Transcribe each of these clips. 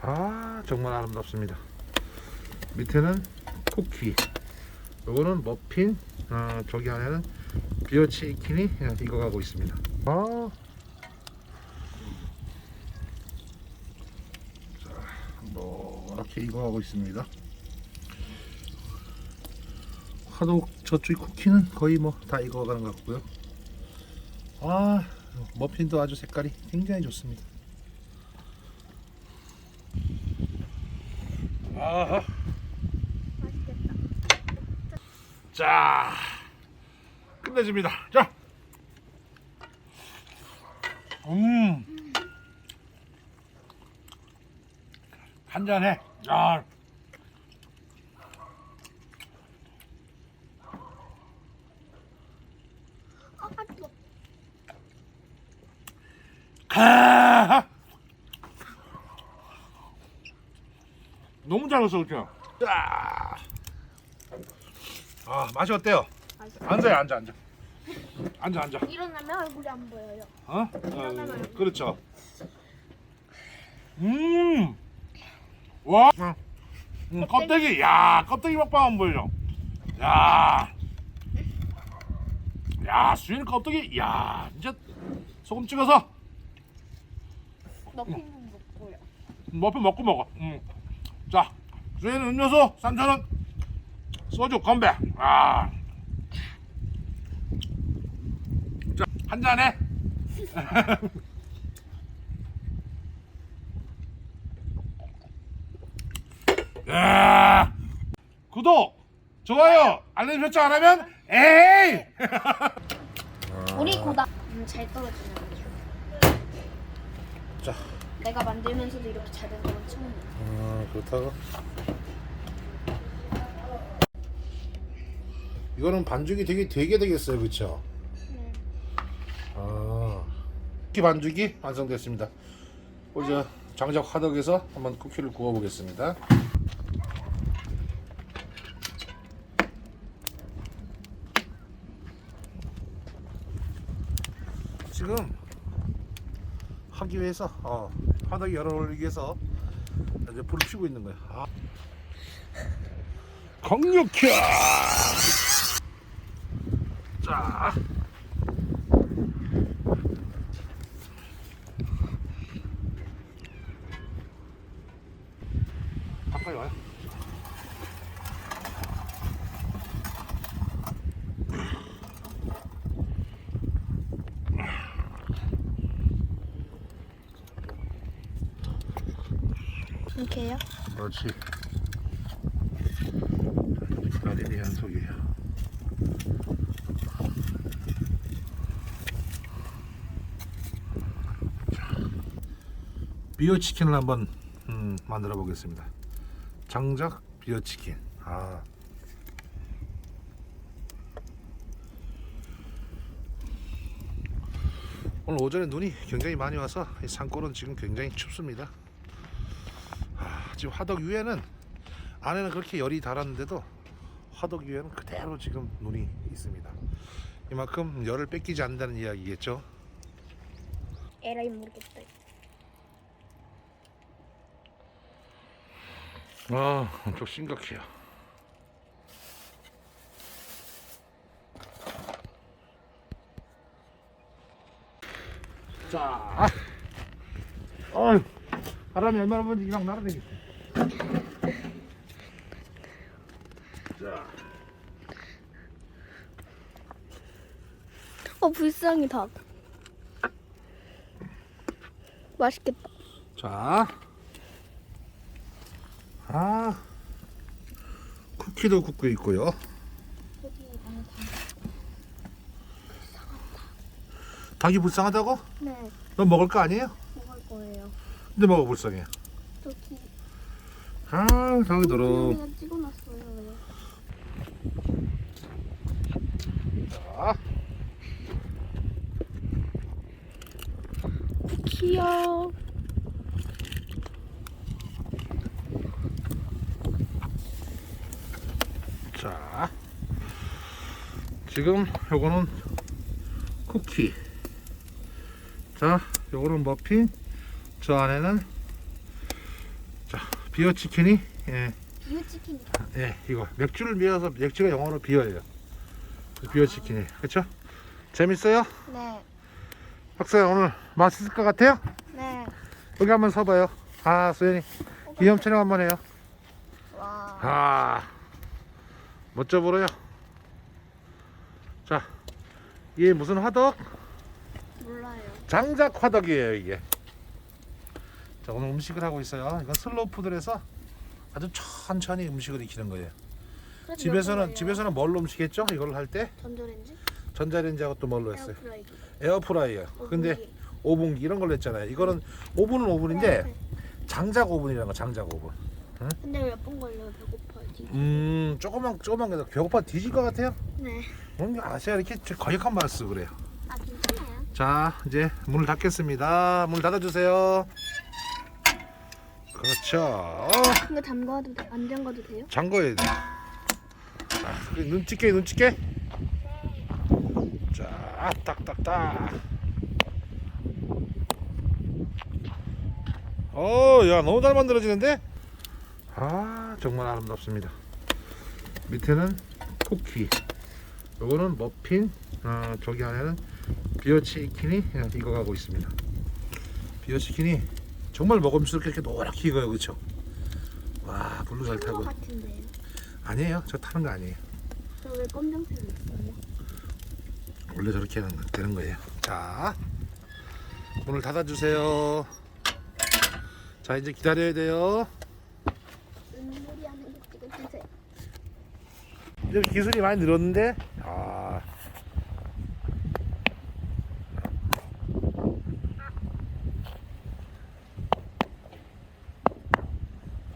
아, 정말 아름답습니다. 밑에는 쿠키, 요거는 머핀, 저기 안에는 비어 치킨이 익어가고 있습니다. 자, 이렇게 익어가고 있습니다. 화덕 저쪽 쿠키는 거의 뭐 다 익어가는 것 같고요. 머핀도 아주 색깔이 굉장히 좋습니다. 아하. 맛있겠다. 자, 끝내줍니다. 자, 한 잔해. 아, 맛있어. 가. 너무 잘 먹었어, 그죠? 자, 맛이 어때요? 맛있어. 앉아요, 앉아. 일어나면 얼굴이 안 보여요. 그렇죠. 와, 껍데기, 야, 껍데기 먹방 안 보여요. 야, 수인 껍데기, 야, 진짜 소금 찍어서 머핀은 먹고요. 머핀 먹고 먹어. 자, 수인 음료수 3,000원, 소주 건배. 자, 한 잔해. 야, 구독, 좋아요, 알림 설정 안 하면 에이. 우리 고다 잘 떨어지는 거죠. 자, 내가 만들면서도 이렇게 잘 된 건 처음이야. 그렇다고. 이거는 반죽이 되게 되겠어요, 그렇죠? 네. 쿠키 반죽이 완성됐습니다. 이제 장작 화덕에서 한번 쿠키를 구워 보겠습니다. 지금 하기 위해서 화덕이 열어 올리기 위해서 이제 불을 피우고 있는 거예요. 강력해. 자, 가까이 와요. 이렇게요? 그렇지. 나린이 연속이에요. 비어 치킨을 한번 만들어 보겠습니다. 장작 비어 치킨. 오늘 오전에 눈이 굉장히 많이 와서 이 산골은 지금 굉장히 춥습니다. 지금 화덕 위에는 안에는 그렇게 열이 달았는데도 화덕 위에는 그대로 지금 눈이 있습니다. 이만큼 열을 뺏기지 않는다는 이야기겠죠. 에라이 모르겠다. 엄청 심각해요. 자, 바람이 얼마나 부는지 이랑 날아다니겠어. 자, 불쌍이다. 맛있겠다. 자, 쿠키도 굽고 있고요. 닭이 불쌍하다고? 네, 너 먹을 거 아니에요? 먹을 거예요. 근데 뭐가 불쌍해? 저기 닭이 더러. 내가 찍어놨어요. 자, 귀여워. 자, 지금 요거는 쿠키. 자, 요거는 머핀. 저 안에는 비어 치킨이 비유 치킨. 이거 맥주를 비어서 맥주가 영어로 비어예요. 비어 치킨이 그렇죠? 재밌어요? 네. 박사야 오늘 맛있을 것 같아요? 네. 여기 한번 서봐요. 아 소연이 기념 촬영 한번 해요. 와. 아 멋져 보여요. 자 이게 무슨 화덕? 몰라요. 장작 화덕이에요 이게. 자 오늘 음식을 하고 있어요. 이건 슬로우 푸드에서 아주 천천히 음식을 익히는 거예요. 그래도 집에서는 뭘로 음식했죠? 이걸 할 때 전자레인지? 전자레인지하고 또 뭘로 했어요? 에어프라이기. 에어프라이어. 근데 오븐기 이런 걸로 했잖아요. 이거는 오븐은 오븐인데 장작 오븐이라는 거 장작 오븐. 근데 몇 번 걸려요? 배고파요. 조금만 해도 배고파 뒤질 것 같아요. 네. 아시아 이렇게 거역한 말을 쓰고 그래요. 아 괜찮아요. 자 이제 문을 닫겠습니다. 문 닫아주세요. 그렇죠. 이거 담가도 돼? 안 담가도 돼요? 잠궈야 돼. 눈 찍게. 자 딱딱딱. 야 너무 잘 만들어지는데? 아 정말 아름답습니다. 밑에는 쿠키, 요거는 머핀, 저기 안에는 비어 치킨이 익어가고 있습니다. 비어 치킨이 정말 먹음직스럽게 이렇게 노랗게 익어요, 그렇죠? 와 불로 잘 타고. 같은데요? 아니에요, 저 타는 거 아니에요. 그럼 왜 검정색이 있어요? 원래 저렇게 되는 거예요. 자 문을 닫아주세요. 자 이제 기다려야 돼요. 눈물이 하는 거 찍어주세요. 이제 기술이 많이 늘었는데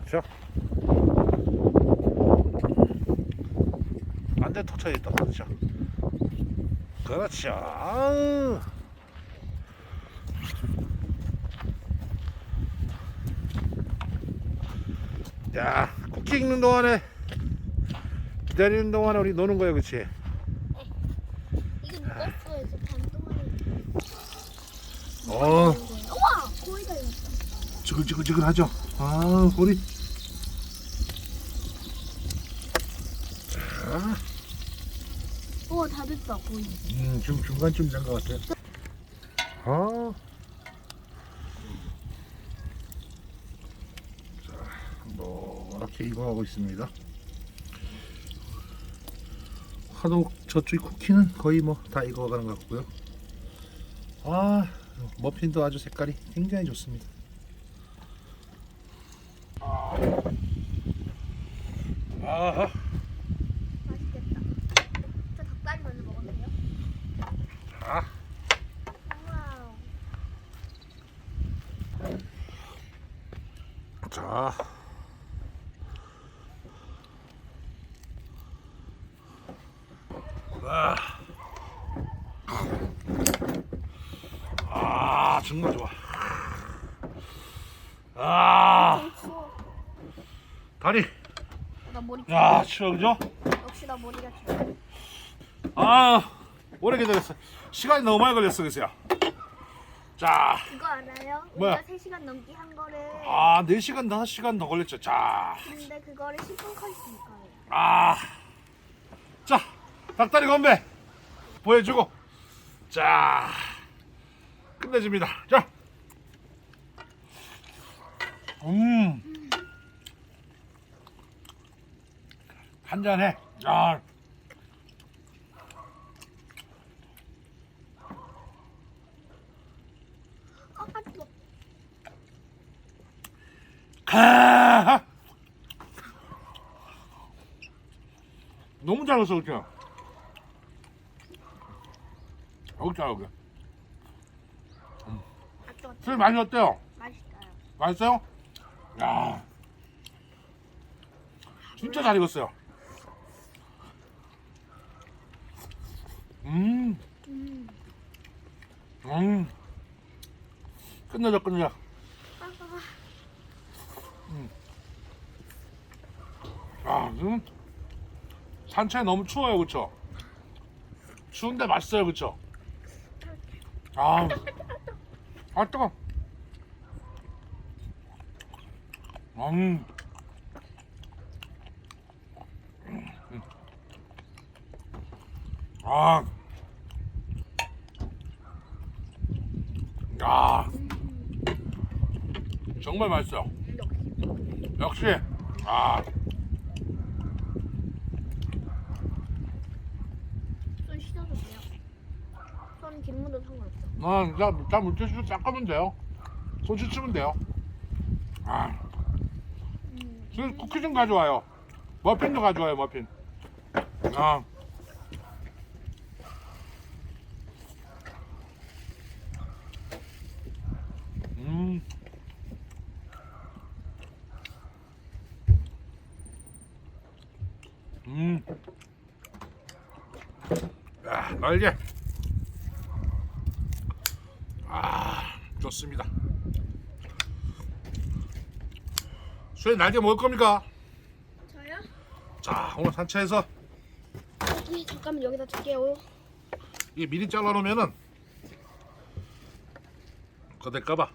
그렇죠? 안돼 터쳐야 있다. 그렇죠? 그렇죠. 아우. 야 쿠키 익는 동안에 기다리는 동안에 우리 노는 거야, 그렇지? 이게 녹았어요. 저 반동안에. 어 우와! 거의 다 익었다. 지글지글지글하죠. 아 우리 자 우와 다 됐다 거의. 지금 중간쯤 된 것 같아. 자 노랗게 익어가고 있습니다. 화덕 저쪽 쿠키는 거의 뭐 다 익어가는 것 같고요. 머핀도 아주 색깔이 굉장히 좋습니다. 아하. 맛있겠다. 저 닭다리 먼저 먹어도 돼요? 자, 와우. 자. 정말 좋아. 추워. 다리. 나 머리 야, 추워, 그죠? 역시 나 머리가 추워. 오래 기다렸어. 시간이 너무 많이 걸렸어, 그래서요. 자, 그거 알아요? 뭐야? 우리가 3시간 넘게 한 거를 4시간, 5시간 더 걸렸죠. 자, 근데 그거를 10분 컷이니까요. 자, 닭다리 건배 보여주고, 자, 끝내줍니다. 자, 한 잔해. 자, 뜨거. 너무 잘했어, 그죠? 잘하고. 술 많이 어때요? 맛있어요. 맛있어요? 야, 진짜 잘 익었어요. 끝내자. 산채 너무 추워요, 그쵸? 추운데 맛있어요, 그쵸? 뜨거. 음. 아. 야. 정말 맛있어. 역시. 아. 손 씻어도 돼요? 손 기름도 상관없어. 자 물티슈로 닦으면 돼요. 손 씻으면 돼요. 아. 지금 쿠키 좀 가져와요. 머핀도 가져와요, 머핀. 아. 음. 야, 날개. 아, 좋습니다. 수혜 날개 먹을 겁니까? 저요? 자, 오늘 산채에서 잠깐만 여기다 둘게요. 이 미리 잘라놓으면은 거될까봐.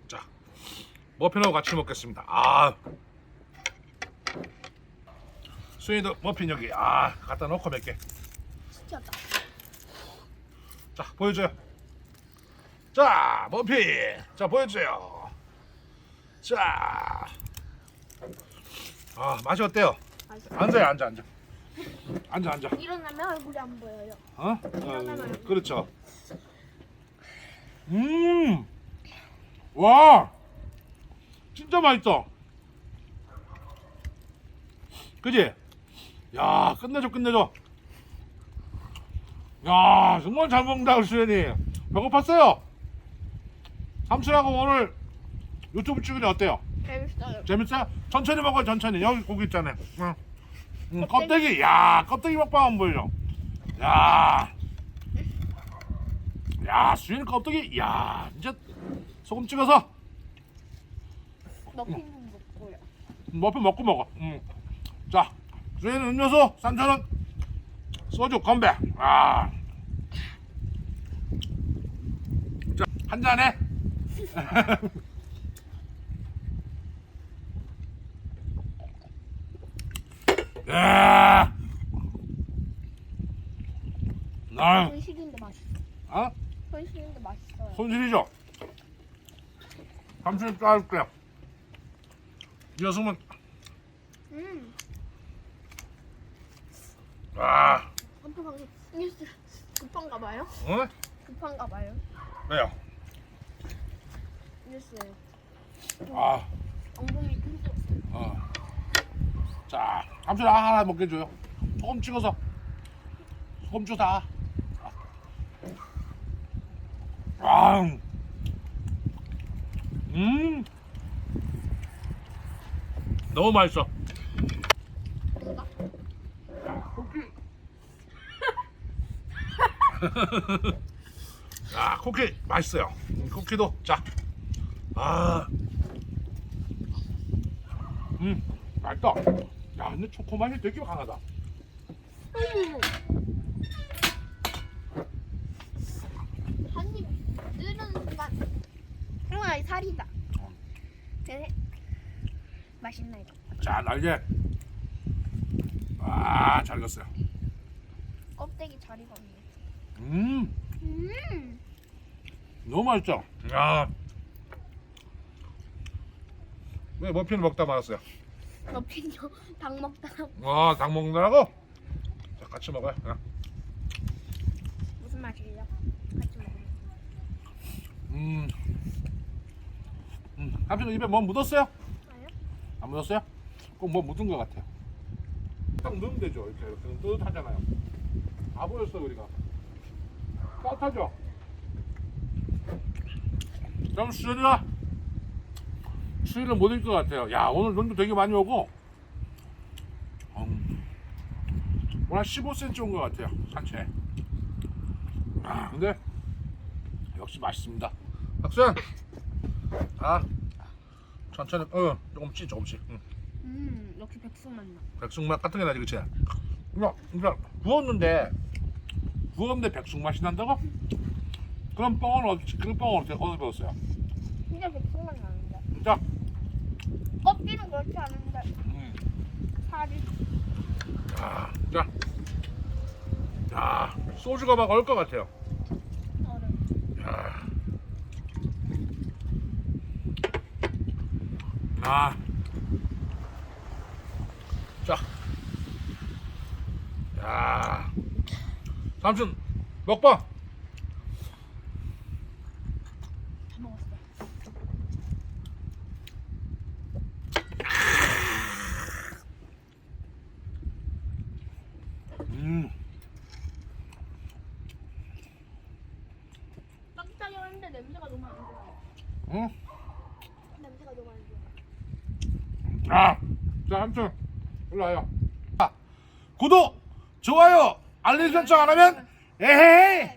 자, 머핀하고 같이 먹겠습니다. 아, 수혜도 머핀 여기 갖다 놓고 몇 개. 시켰다. 자, 보여줘요. 자, 머핀. 자, 보여줘요. 자, 맛이 어때요? 맛있어. 앉아요, 앉아. 일어나면 얼굴이 안 보여요. 그렇죠. 와, 진짜 맛있어. 그지? 야, 끝내줘. 야, 정말 잘 먹는다, 우리 수현이. 배고팠어요. 삼촌하고 오늘 유튜브 찍으니 어때요? 재밌어요. 재밌어요? 천천히 먹어요, 천천히. 여기 고기 있잖아요. 껍데기. 야, 껍데기 먹방 한번 보여줘. 야, 수현이 껍데기. 야, 진짜 소금 찍어서 머핀은 먹고요. 머핀 먹고 먹어. 자, 수현이 음료수, 삼촌은 소주 건배. 자, 한 잔에. 야, 나, 손 시린데 맛있어. 손 시린데 맛있어요. 손실이죠. 삼촌이 따줄게요. 이 녀석은 아빠 방금 뉴스 급한가 봐요? 어? 급한가 봐요. 왜요? 뉴스 아, 엉덩이 큰 자, 삼촌 하나 먹게 줘요. 소금 찍어서. 소금 주사. 너무 맛있어. 쿠키. 야, 쿠키 맛있어요. 쿠키도 자. 맛있다. 야, 근데 초코 맛이 되게 강하다. 한입 뜨는 순간 우와 이 살이다. 네. 맛있나 이거? 자, 날개. 잘 익었어요. 껍데기 잘 익었네. 너무 맛있죠? 야. 왜 머핀을 먹다 말았어요? 머핀요 닭 먹다가 닭 먹느라고? 자, 같이 먹어요. 무슨 맛이에요? 같이 먹으면. 삼촌 입에 뭐 묻었어요? 아요? 안 묻었어요? 꼭 뭐 묻은 것 같아요. 딱 넣으면 되죠. 이렇게 뜨뜻하잖아요. 다 보였어 우리가. 따뜻하죠? 그럼 수현이가 추위를 못 이길 것 같아요. 야, 오늘 눈도 되게 많이 오고 오늘 한 15cm 온 것 같아요. 산채. 근데 역시 맛있습니다. 박수현. 천천히 조금씩. 역시 백숙맛 나. 백숙맛 같은 게 나지, 그치? 그러니까 구웠는데 백숙맛이 난다고? 그런 뻥은 어디서 배웠어요? 진짜 백숙만 나는데. 진짜? 껍질은 그렇지 않은데 살이. 자, 야, 소주가 막 얼 것 같아요. 야, 아, 자, 야, 삼촌 먹방. 다 먹었어. 깜짝이 했는데 냄새가 너무 안 좋아. 응? 냄새가 너무 안 좋아. 아, 자, 삼촌 일로 와요. 구독, 좋아요, 알림 설정 안 하면 에헤이.